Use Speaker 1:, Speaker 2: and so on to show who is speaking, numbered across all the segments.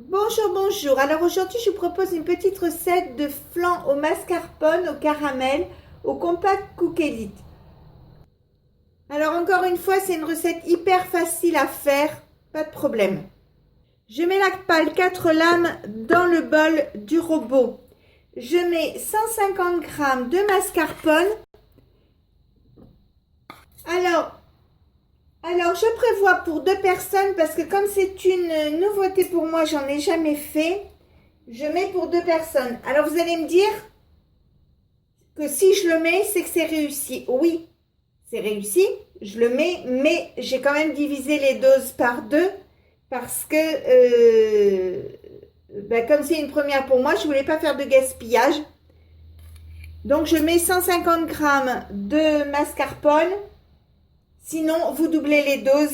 Speaker 1: Bonjour, bonjour. Alors aujourd'hui, je vous propose une petite recette de flan au mascarpone, au caramel, au compact Cook Elite. Alors encore une fois, c'est une recette hyper facile à faire, pas de problème. Je mets la pâle 4 lames dans le bol du robot. Je mets 150 g de mascarpone. Alors, je prévois pour 2 personnes parce que comme c'est une nouveauté pour moi, j'en ai jamais fait. Je mets pour 2 personnes. Alors, vous allez me dire que si je le mets, c'est que c'est réussi. Oui, c'est réussi. Je le mets, mais j'ai quand même divisé les doses par 2 parce que, comme c'est une première pour moi, je voulais pas faire de gaspillage. Donc, je mets 150 g de mascarpone. Sinon, vous doublez les doses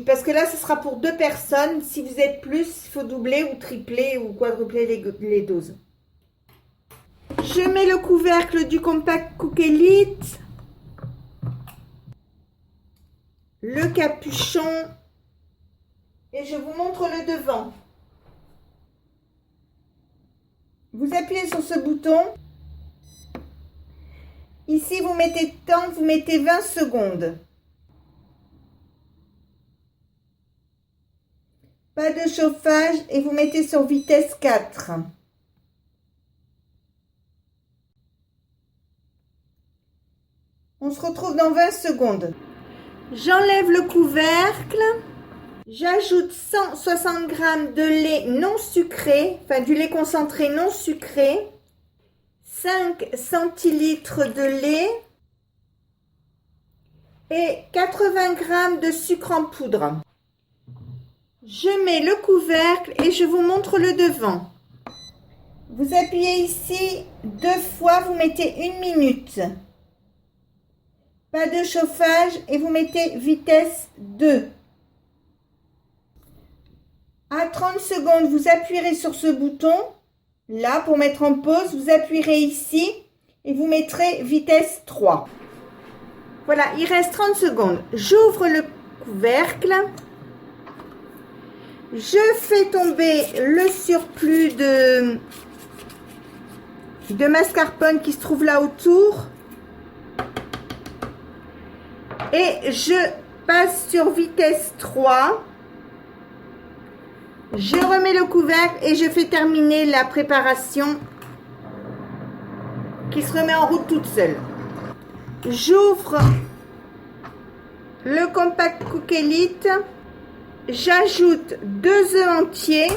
Speaker 1: parce que là, ce sera pour 2 personnes. Si vous êtes plus, il faut doubler ou tripler ou quadrupler les doses. Je mets le couvercle du compact Cook Elite, le capuchon et je vous montre le devant. Vous appuyez sur ce bouton. Ici, vous mettez temps, vous mettez 20 secondes. Pas de chauffage et vous mettez sur vitesse 4. On se retrouve dans 20 secondes. J'enlève le couvercle. J'ajoute 160 g de lait non sucré, enfin du lait concentré non sucré. 5 centilitres de lait et 80 g de sucre en poudre. Je mets le couvercle et je vous montre le devant. Vous appuyez ici 2 fois, vous mettez 1 minute. Pas de chauffage et vous mettez vitesse 2. À 30 secondes, vous appuierez sur ce bouton. Là, pour mettre en pause, vous appuierez ici et vous mettrez vitesse 3. Voilà, il reste 30 secondes. J'ouvre le couvercle. Je fais tomber le surplus de mascarpone qui se trouve là autour. Et je passe sur vitesse 3. Je remets le couvercle et je fais terminer la préparation qui se remet en route toute seule. J'ouvre le compact Cook Elite. J'ajoute 2 œufs entiers.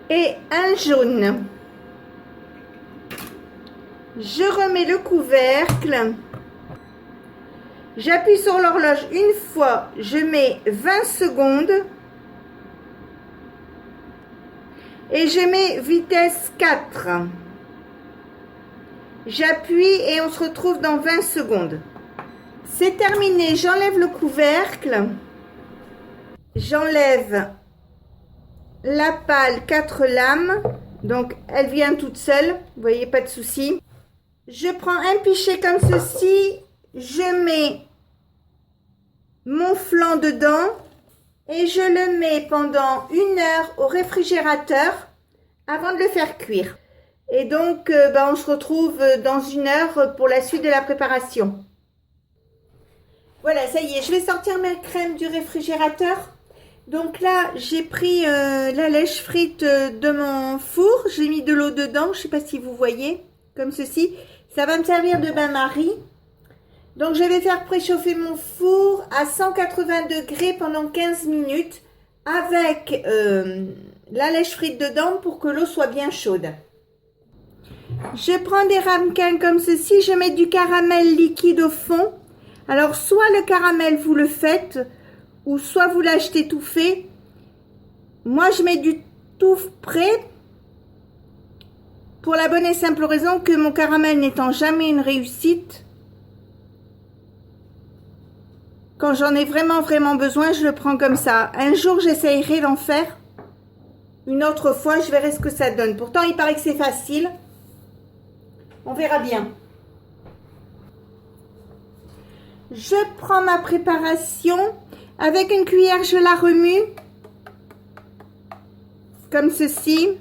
Speaker 1: Et un jaune. Je remets le couvercle. J'appuie sur l'horloge une fois. Je mets 20 secondes. Et je mets vitesse 4. J'appuie et on se retrouve dans 20 secondes. C'est terminé. J'enlève le couvercle. J'enlève la pâle 4 lames. Donc, elle vient toute seule. Vous voyez, pas de souci. Je prends un pichet comme ceci. Je mets mon flan dedans. Et je le mets pendant 1 heure au réfrigérateur avant de le faire cuire. Et donc, on se retrouve dans 1 heure pour la suite de la préparation. Voilà, ça y est, je vais sortir ma crème du réfrigérateur. Donc là, j'ai pris la lèche frite de mon four. J'ai mis de l'eau dedans, je ne sais pas si vous voyez, comme ceci. Ça va me servir de bain-marie. Donc, je vais faire préchauffer mon four à 180 degrés pendant 15 minutes avec la lèche frite dedans pour que l'eau soit bien chaude. Je prends des ramequins comme ceci, je mets du caramel liquide au fond. Alors, soit le caramel, vous le faites, ou soit vous l'achetez tout fait. Moi, je mets du tout prêt pour la bonne et simple raison que mon caramel n'étant jamais une réussite, quand j'en ai vraiment besoin, je le prends comme ça. Un jour, j'essayerai d'en faire. Une autre fois, je verrai ce que ça donne. Pourtant, il paraît que c'est facile. On verra bien. Je prends ma préparation. Avec une cuillère, je la remue. Comme ceci.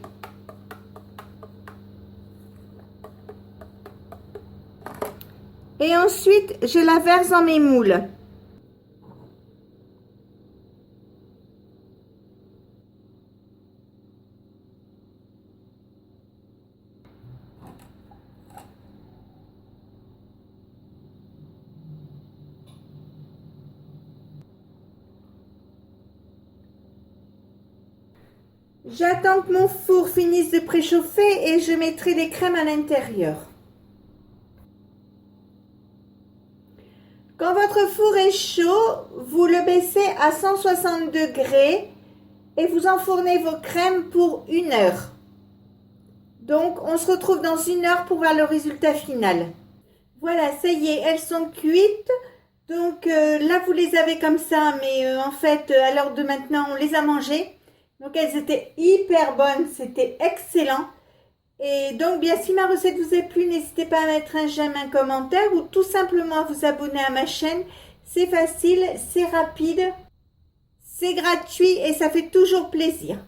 Speaker 1: Et ensuite, je la verse dans mes moules. J'attends que mon four finisse de préchauffer et je mettrai les crèmes à l'intérieur. Quand votre four est chaud, vous le baissez à 160 degrés et vous enfournez vos crèmes pour 1 heure. Donc, on se retrouve dans 1 heure pour voir le résultat final. Voilà, ça y est, elles sont cuites. Donc là, vous les avez comme ça, mais en fait, à l'heure de maintenant, on les a mangées. Donc, elles étaient hyper bonnes, c'était excellent. Et donc, bien, si ma recette vous a plu, n'hésitez pas à mettre un j'aime, un commentaire ou tout simplement à vous abonner à ma chaîne. C'est facile, c'est rapide, c'est gratuit et ça fait toujours plaisir.